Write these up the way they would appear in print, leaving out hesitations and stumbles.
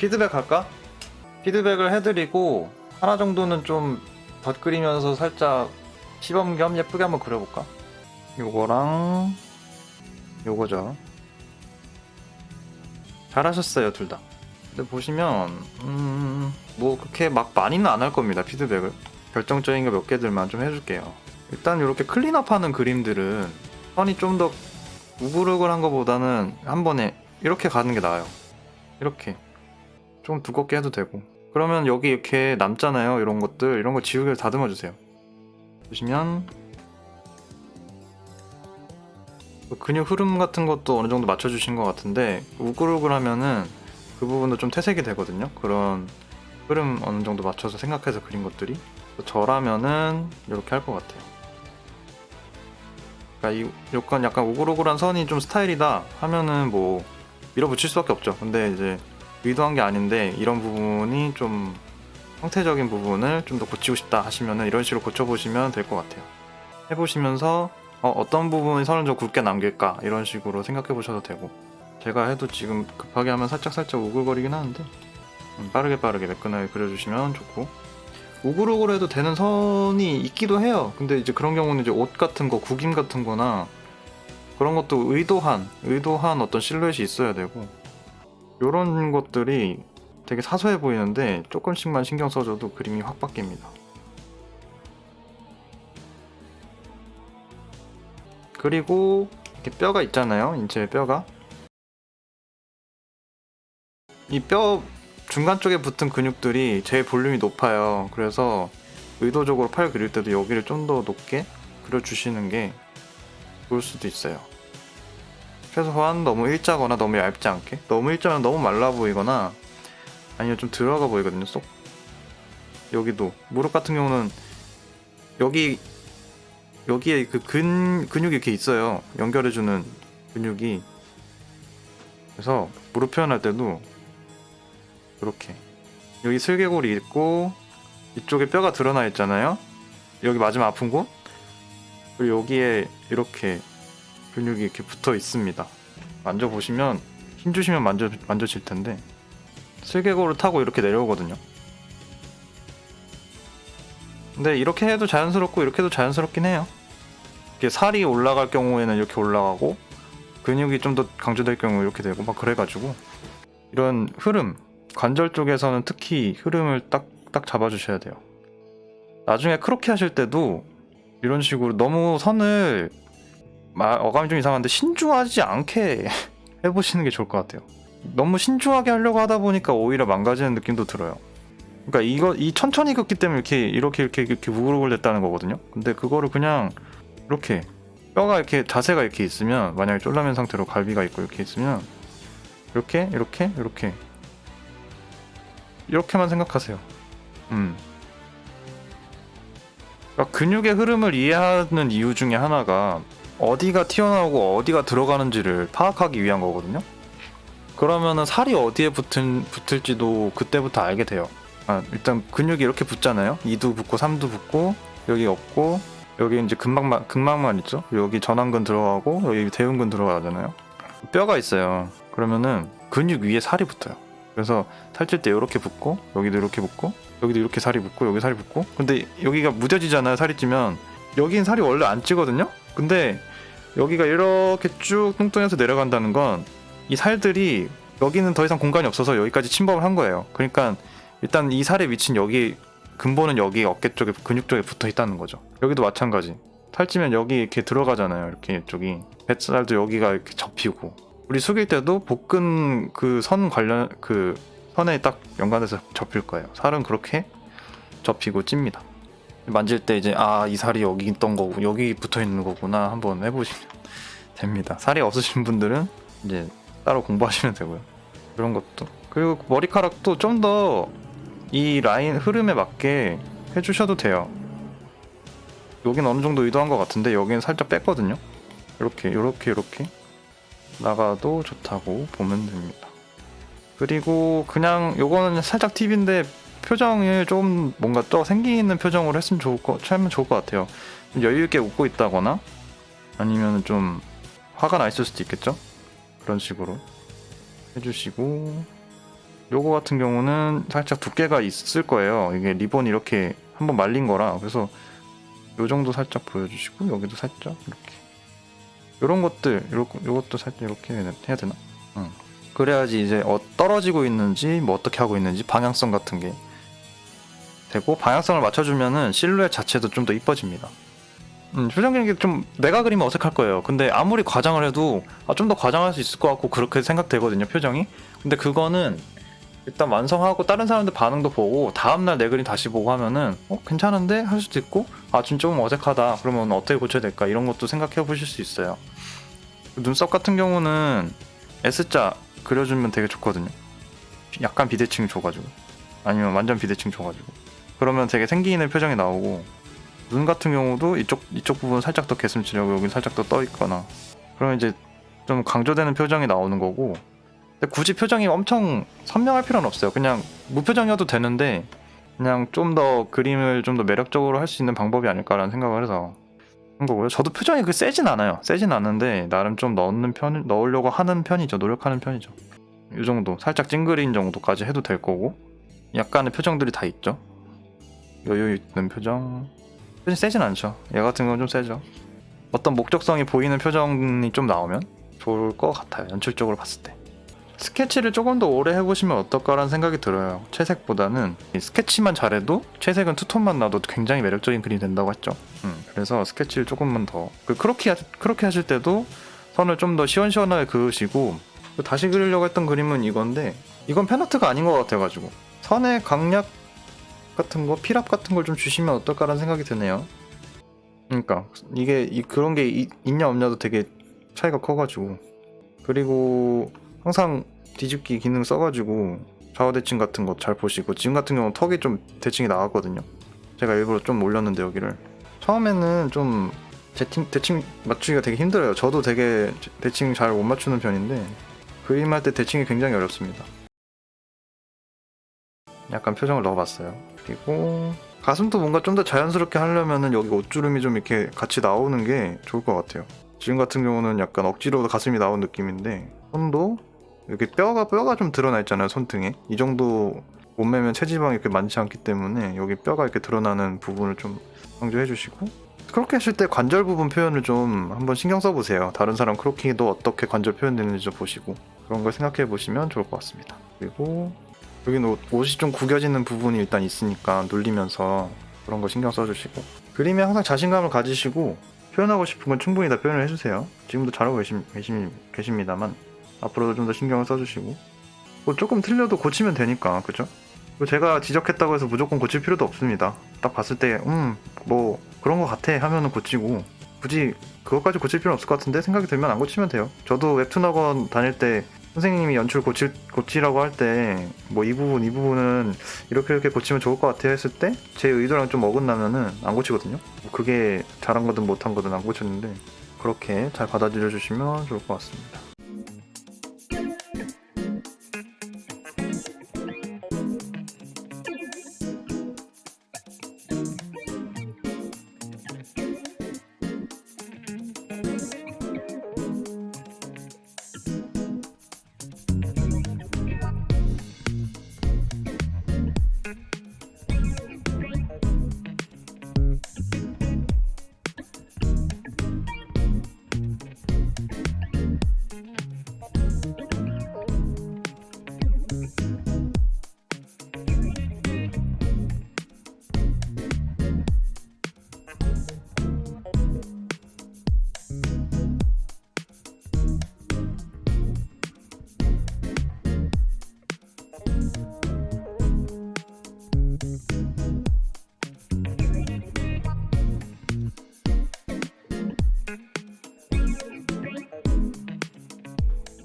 피드백 할까? 피드백을 해드리고 하나 정도는 좀 덧그리면서 살짝 시범 겸 예쁘게 한번 그려볼까? 요거랑 요거죠. 잘하셨어요, 둘 다. 근데 보시면 뭐 그렇게 막 많이는 안 할 겁니다. 피드백을 결정적인 거 몇 개들만 좀 해줄게요. 일단 이렇게 클린업하는 그림들은 선이 좀 더 우글우글한 것보다는 한 번에 이렇게 가는 게 나아요. 이렇게 좀 두껍게 해도 되고. 그러면 여기 이렇게 남잖아요. 이런 것들, 이런 거 지우개를 다듬어 주세요. 보시면 근육 흐름 같은 것도 어느 정도 맞춰주신 것 같은데 우글우글하면은 그 부분도 좀 퇴색이 되거든요. 그런 흐름 어느 정도 맞춰서 생각해서 그린 것들이 저라면은 이렇게 할 것 같아요. 그러니까 이 약간 우글우글한 선이 좀 스타일이다 하면은 뭐 밀어붙일 수밖에 없죠. 근데 이제 의도한 게 아닌데 이런 부분이 좀 형태적인 부분을 좀 더 고치고 싶다 하시면은 이런 식으로 고쳐보시면 될 것 같아요. 해보시면서 어떤 부분이 선을 좀 굵게 남길까 이런 식으로 생각해 보셔도 되고, 제가 해도 지금 급하게 하면 살짝 우글거리긴 하는데 빠르게 매끈하게 그려주시면 좋고, 우글우글 해도 되는 선이 있기도 해요. 근데 이제 그런 경우는 이제 옷 같은 거, 구김 같은 거나 그런 것도 의도한 어떤 실루엣이 있어야 되고, 요런 것들이 되게 사소해 보이는데 조금씩만 신경 써줘도 그림이 확 바뀝니다. 그리고 이렇게 뼈가 있잖아요. 인체의 뼈가. 이 뼈 중간 쪽에 붙은 근육들이 제일 볼륨이 높아요. 그래서 의도적으로 팔 그릴 때도 여기를 좀 더 높게 그려주시는 게 좋을 수도 있어요. 최소한 너무 일자거나 너무 얇지 않게. 너무 일자면 너무 말라 보이거나 아니면 좀 들어가 보이거든요. 쏙. 여기도 무릎 같은 경우는 여기에 그 근육이 이렇게 있어요. 연결해주는 근육이. 그래서 무릎 표현할 때도 이렇게 여기 슬개골이 있고 이쪽에 뼈가 드러나 있잖아요. 여기 맞으면 아픈 곳. 그리고 여기에 이렇게 근육이 이렇게 붙어 있습니다. 만져보시면 힘주시면 만져질 텐데 슬개골을 타고 이렇게 내려오거든요. 근데 이렇게 해도 자연스럽고 이렇게 해도 자연스럽긴 해요. 이렇게 살이 올라갈 경우에는 이렇게 올라가고 근육이 좀 더 강조될 경우 이렇게 되고 막 그래가지고, 이런 흐름, 관절 쪽에서는 특히 흐름을 딱 잡아주셔야 돼요. 나중에 크로키 하실 때도 이런 식으로 너무 선을 어감이 좀 이상한데 신중하지 않게 해보시는 게 좋을 것 같아요. 너무 신중하게 하려고 하다 보니까 오히려 망가지는 느낌도 들어요. 그러니까 이 천천히 긋기 때문에 이렇게 우글우글 됐다는 거거든요. 근데 그거를 그냥 이렇게 뼈가 이렇게 자세가 이렇게 있으면, 만약에 쫄라맨 상태로 갈비가 있고 이렇게 있으면 이렇게만 생각하세요. 그러니까 근육의 흐름을 이해하는 이유 중에 하나가 어디가 튀어나오고 어디가 들어가는지를 파악하기 위한 거거든요. 그러면은 살이 어디에 붙을지도 그때부터 알게 돼요. 일단 근육이 이렇게 붙잖아요. 2두 붙고 3두 붙고 여기 없고 여기 이제 근막만 있죠. 여기 전완근 들어가고 여기 대흉근 들어가잖아요. 뼈가 있어요. 그러면은 근육 위에 살이 붙어요. 그래서 살찔 때 이렇게 붙고 여기도 이렇게 붙고 여기도 이렇게 살이 붙고 여기 살이 붙고, 근데 여기가 무뎌지잖아요. 살이 찌면 여긴 살이 원래 안 찌거든요. 근데 여기가 이렇게 쭉 뚱뚱해서 내려간다는 건 이 살들이 여기는 더 이상 공간이 없어서 여기까지 침범을 한 거예요. 그러니까 일단 이 살에 미친 여기 근본은 여기 어깨 쪽에 근육 쪽에 붙어 있다는 거죠. 여기도 마찬가지. 살찌면 여기 이렇게 들어가잖아요. 이렇게 이쪽이 뱃살도 여기가 이렇게 접히고, 우리 숙일 때도 복근 그 선 관련 그 선에 딱 연관돼서 접힐 거예요. 살은 그렇게 접히고 찝니다. 만질 때 이제 이 살이 여기 있던 거고 여기 붙어 있는 거구나 한번 해보시면 됩니다. 살이 없으신 분들은 이제 따로 공부하시면 되고요. 그런 것도. 그리고 머리카락도 좀 더 이 라인 흐름에 맞게 해주셔도 돼요. 여긴 어느 정도 의도한 것 같은데 여기는 살짝 뺐거든요. 이렇게 나가도 좋다고 보면 됩니다. 그리고 그냥 요거는 살짝 팁인데 표정을 좀 뭔가 또 생기 있는 표정으로 했으면 좋을 것 같아요. 여유 있게 웃고 있다거나 아니면 좀 화가 나 있을 수도 있겠죠. 그런 식으로 해주시고, 요거 같은 경우는 살짝 두께가 있을 거예요. 이게 리본이 이렇게 한번 말린 거라. 그래서 요 정도 살짝 보여주시고 여기도 살짝 이렇게 요런 것들 요것도 살짝 이렇게 해야 되나? 그래야지 이제 떨어지고 있는지 뭐 어떻게 하고 있는지 방향성 같은 게 되고, 방향성을 맞춰주면은 실루엣 자체도 좀 더 이뻐집니다. 표정 그리는 게 좀 내가 그리면 어색할 거예요. 근데 아무리 과장을 해도 좀 더 과장할 수 있을 것 같고 그렇게 생각되거든요, 표정이. 근데 그거는 일단 완성하고 다른 사람들 반응도 보고 다음날 내 그림 다시 보고 하면은 괜찮은데? 할 수도 있고, 좀 조금 어색하다 그러면 어떻게 고쳐야 될까 이런 것도 생각해 보실 수 있어요. 눈썹 같은 경우는 S자 그려주면 되게 좋거든요. 약간 비대칭 줘가지고, 아니면 완전 비대칭 줘가지고, 그러면 되게 생기 있는 표정이 나오고, 눈 같은 경우도 이쪽 부분 살짝 더 개슴치려고 여기 살짝 더 떠 있거나, 그러면 이제 좀 강조되는 표정이 나오는 거고. 근데 굳이 표정이 엄청 선명할 필요는 없어요. 그냥 무표정이어도 되는데 그냥 좀 더 그림을 좀 더 매력적으로 할 수 있는 방법이 아닐까라는 생각을 해서 한 거고요. 저도 표정이 그 세진 않아요. 세진 않은데 나름 좀 넣으려고 하는 편이죠. 노력하는 편이죠. 이 정도 살짝 찡그린 정도까지 해도 될 거고, 약간의 표정들이 다 있죠. 여유 있는 표정 세진 않죠. 얘 같은 건 좀 세죠. 어떤 목적성이 보이는 표정이 좀 나오면 좋을 것 같아요, 연출적으로 봤을 때. 스케치를 조금 더 오래 해보시면 어떨까라는 생각이 들어요. 채색보다는 스케치만 잘해도 채색은 투톤만 놔도 굉장히 매력적인 그림이 된다고 했죠. 그래서 스케치를 조금만 더 크로키 하실 때도 선을 좀 더 시원시원하게 그으시고, 다시 그리려고 했던 그림은 이건데 이건 팬아트가 아닌 것 같아가지고 선의 강약 같은 거, 필압 같은 걸 좀 주시면 어떨까라는 생각이 드네요. 그러니까 이게 그런 게 있냐 없냐도 되게 차이가 커가지고. 그리고 항상 뒤집기 기능 써가지고 좌우 대칭 같은 거 잘 보시고, 지금 같은 경우는 턱이 좀 대칭이 나왔거든요. 제가 일부러 좀 올렸는데 여기를 처음에는 좀 대칭 맞추기가 되게 힘들어요. 저도 되게 대칭 잘 못 맞추는 편인데 그림할 때 대칭이 굉장히 어렵습니다. 약간 표정을 넣어봤어요. 그리고 가슴도 뭔가 좀 더 자연스럽게 하려면은 여기 옷주름이 좀 이렇게 같이 나오는 게 좋을 것 같아요. 지금 같은 경우는 약간 억지로 가슴이 나온 느낌인데, 손도 이렇게 뼈가 좀 드러나 있잖아요, 손등에. 이 정도 몸매면 체지방이 이렇게 많지 않기 때문에 여기 뼈가 이렇게 드러나는 부분을 좀 강조해 주시고, 그렇게 하실 때 관절 부분 표현을 좀 한번 신경 써보세요. 다른 사람 크로키도 어떻게 관절 표현되는지 좀 보시고 그런 걸 생각해 보시면 좋을 것 같습니다. 그리고 여기는 옷이 좀 구겨지는 부분이 일단 있으니까 눌리면서 그런 거 신경 써주시고, 그림에 항상 자신감을 가지시고 표현하고 싶은 건 충분히 다 표현을 해주세요. 지금도 잘하고 계십니다만 앞으로도 좀 더 신경을 써주시고, 뭐 조금 틀려도 고치면 되니까, 그죠? 제가 지적했다고 해서 무조건 고칠 필요도 없습니다. 딱 봤을 때 뭐 그런 거 같아 하면은 고치고, 굳이 그것까지 고칠 필요는 없을 것 같은데 생각이 들면 안 고치면 돼요. 저도 웹툰 학원 다닐 때 선생님이 연출 고치라고 할 때 뭐 이 부분은 이렇게 고치면 좋을 것 같아요 했을 때 제 의도랑 좀 어긋나면은 안 고치거든요. 그게 잘한 거든 못한 거든 안 고쳤는데, 그렇게 잘 받아들여 주시면 좋을 것 같습니다.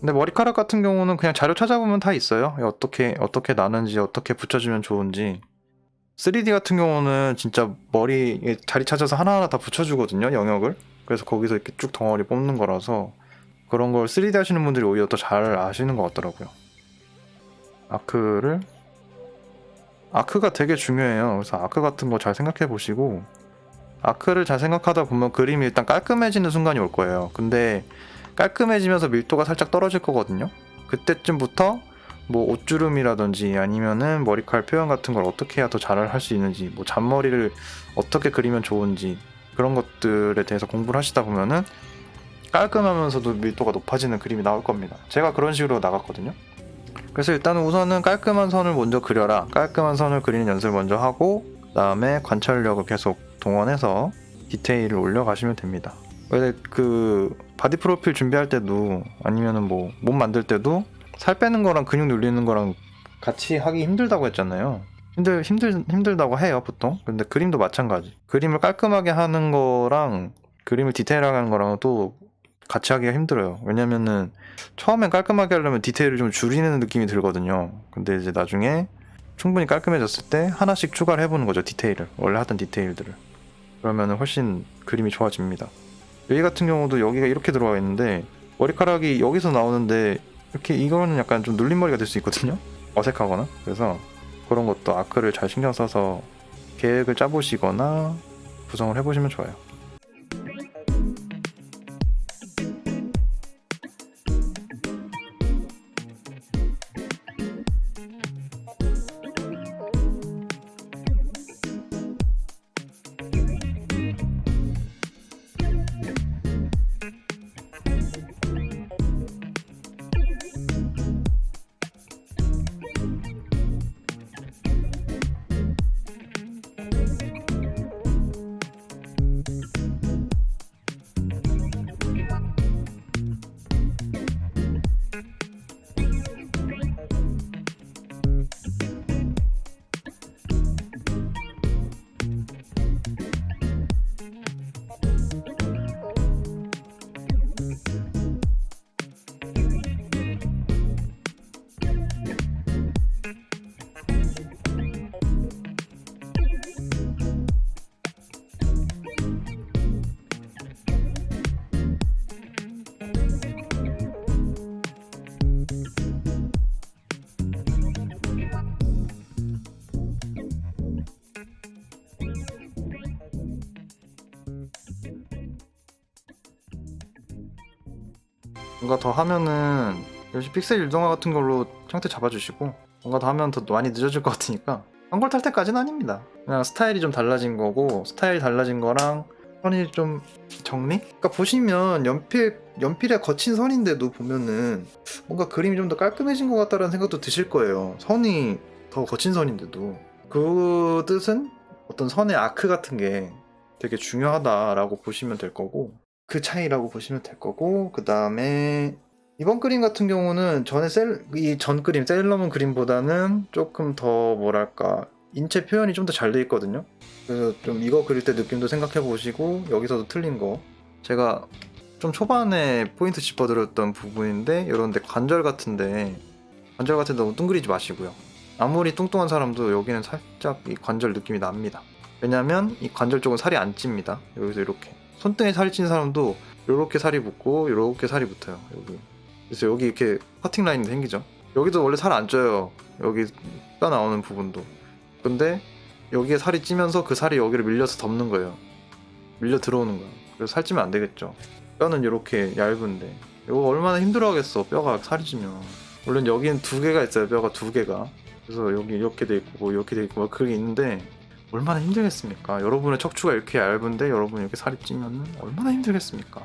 근데 머리카락 같은 경우는 그냥 자료 찾아보면 다 있어요. 어떻게 나는지, 어떻게 붙여주면 좋은지. 3D 같은 경우는 진짜 머리에 자리 찾아서 하나하나 다 붙여주거든요, 영역을. 그래서 거기서 이렇게 쭉 덩어리 뽑는 거라서 그런 걸 3D 하시는 분들이 오히려 더 잘 아시는 것 같더라고요. 아크가 되게 중요해요. 그래서 아크 같은 거 잘 생각해 보시고, 아크를 잘 생각하다 보면 그림이 일단 깔끔해지는 순간이 올 거예요. 근데 깔끔해지면서 밀도가 살짝 떨어질 거거든요. 그때쯤부터 뭐 옷주름이라든지 아니면은 머리칼 표현 같은 걸 어떻게 해야 더 잘 할 수 있는지, 뭐 잔머리를 어떻게 그리면 좋은지 그런 것들에 대해서 공부를 하시다 보면은 깔끔하면서도 밀도가 높아지는 그림이 나올 겁니다. 제가 그런 식으로 나갔거든요. 그래서 일단은 우선은 깔끔한 선을 먼저 그려라. 깔끔한 선을 그리는 연습을 먼저 하고 그 다음에 관찰력을 계속 동원해서 디테일을 올려가시면 됩니다. 원래 그 바디 프로필 준비할 때도 아니면은 뭐 몸 만들 때도 살 빼는 거랑 근육 늘리는 거랑 같이 하기 힘들다고 했잖아요. 힘들다고 해요 보통. 근데 그림도 마찬가지. 그림을 깔끔하게 하는 거랑 그림을 디테일하게 하는 거랑 또 같이 하기가 힘들어요. 왜냐면은 처음엔 깔끔하게 하려면 디테일을 좀 줄이는 느낌이 들거든요. 근데 이제 나중에 충분히 깔끔해졌을 때 하나씩 추가를 해보는 거죠. 디테일을, 원래 하던 디테일들을. 그러면은 훨씬 그림이 좋아집니다. 여기 같은 경우도 여기가 이렇게 들어가 있는데 머리카락이 여기서 나오는데 이렇게, 이거는 약간 좀 눌린 머리가 될 수 있거든요. 어색하거나. 그래서 그런 것도 아크를 잘 신경 써서 계획을 짜보시거나 구성을 해보시면 좋아요. 뭔가 더 하면은 역시 픽셀 일동화 같은 걸로 형태 잡아주시고, 뭔가 더 하면 더 많이 늦어질 것 같으니까 한골 탈 때까지는 아닙니다. 그냥 스타일이 좀 달라진 거고, 스타일 달라진 거랑 선이 좀 정리? 그러니까 보시면 연필에 거친 선인데도 보면은 뭔가 그림이 좀 더 깔끔해진 것 같다는 생각도 드실 거예요. 선이 더 거친 선인데도. 그 뜻은 어떤 선의 아크 같은 게 되게 중요하다라고 보시면 될 거고, 그 차이라고 보시면 될 거고, 그 다음에 이번 그림 같은 경우는 이 전 그림 셀러문 그림보다는 조금 더 뭐랄까 인체 표현이 좀 더 잘 돼 있거든요. 그래서 좀 이거 그릴 때 느낌도 생각해 보시고, 여기서도 틀린 거 제가 좀 초반에 포인트 짚어드렸던 부분인데, 이런데 관절 같은데 너무 뚱그리지 마시고요. 아무리 뚱뚱한 사람도 여기는 살짝 이 관절 느낌이 납니다. 왜냐면 이 관절 쪽은 살이 안 찝니다. 여기서 이렇게 손등에 살이 찐 사람도 이렇게 살이 붙고 이렇게 살이 붙어요. 여기. 그래서 여기 이렇게 커팅 라인이 생기죠. 여기도 원래 살 안 쪄요. 여기 뼈 나오는 부분도. 근데 여기에 살이 찌면서 그 살이 여기를 밀려서 덮는 거예요. 밀려 들어오는 거예요. 그래서 살찌면 안 되겠죠. 뼈는 이렇게 얇은데 이거 얼마나 힘들어하겠어. 뼈가 살이 찌면. 물론 여기는 두 개가 있어요. 뼈가 두 개가. 그래서 여기 이렇게 돼 있고 이렇게 돼 있고 막 그게 있는데 얼마나 힘들겠습니까? 여러분의 척추가 이렇게 얇은데 여러분이 이렇게 살이 찌면 얼마나 힘들겠습니까?